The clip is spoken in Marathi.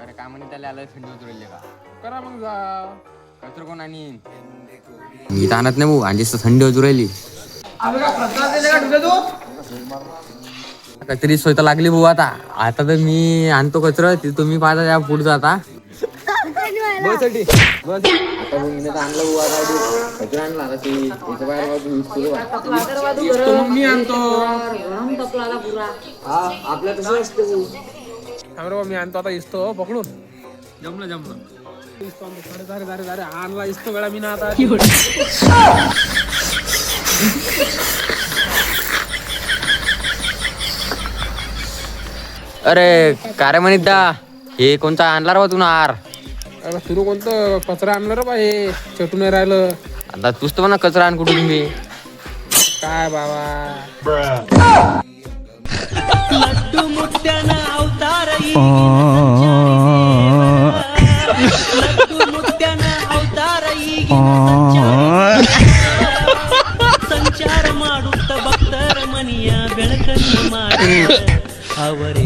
अरे काय म्हणे त्याला आलं थंडी उतरले का करा मग जा. कचरा कोण आणि मी तर आणत नाही भाऊ आणि थंडी उतरू राहिली काहीतरी सोय तर लागली भाऊ आता आता तर मी आणतो कचरा ते तुम्ही पाहता त्या पुढचा आता मी आणतो आपल्या कसं असतं मी आणतो आता इस्तो पकडून जमलं इस्तो आणतो. अरे आणला इस्तो वेळा मी ना आता अरे काय रे म्हणित दा हे कोणता आणला रे तू नार अरे सुरू कोणतं कचरा आणलं रे बा हे चटून नाही राहिलं आता तूच तर म्हणा कचरा आण कुठून मी काय बाबा लड्डू मुत्याना अवतार लड्डू मुत्याना अवतार संचार ಮಾಡುತ್ತ ಭಕ್ತರ ಮನಿಯ ಬೆಳಕನ್ನು ಮಾಡಿ ಅವರೇ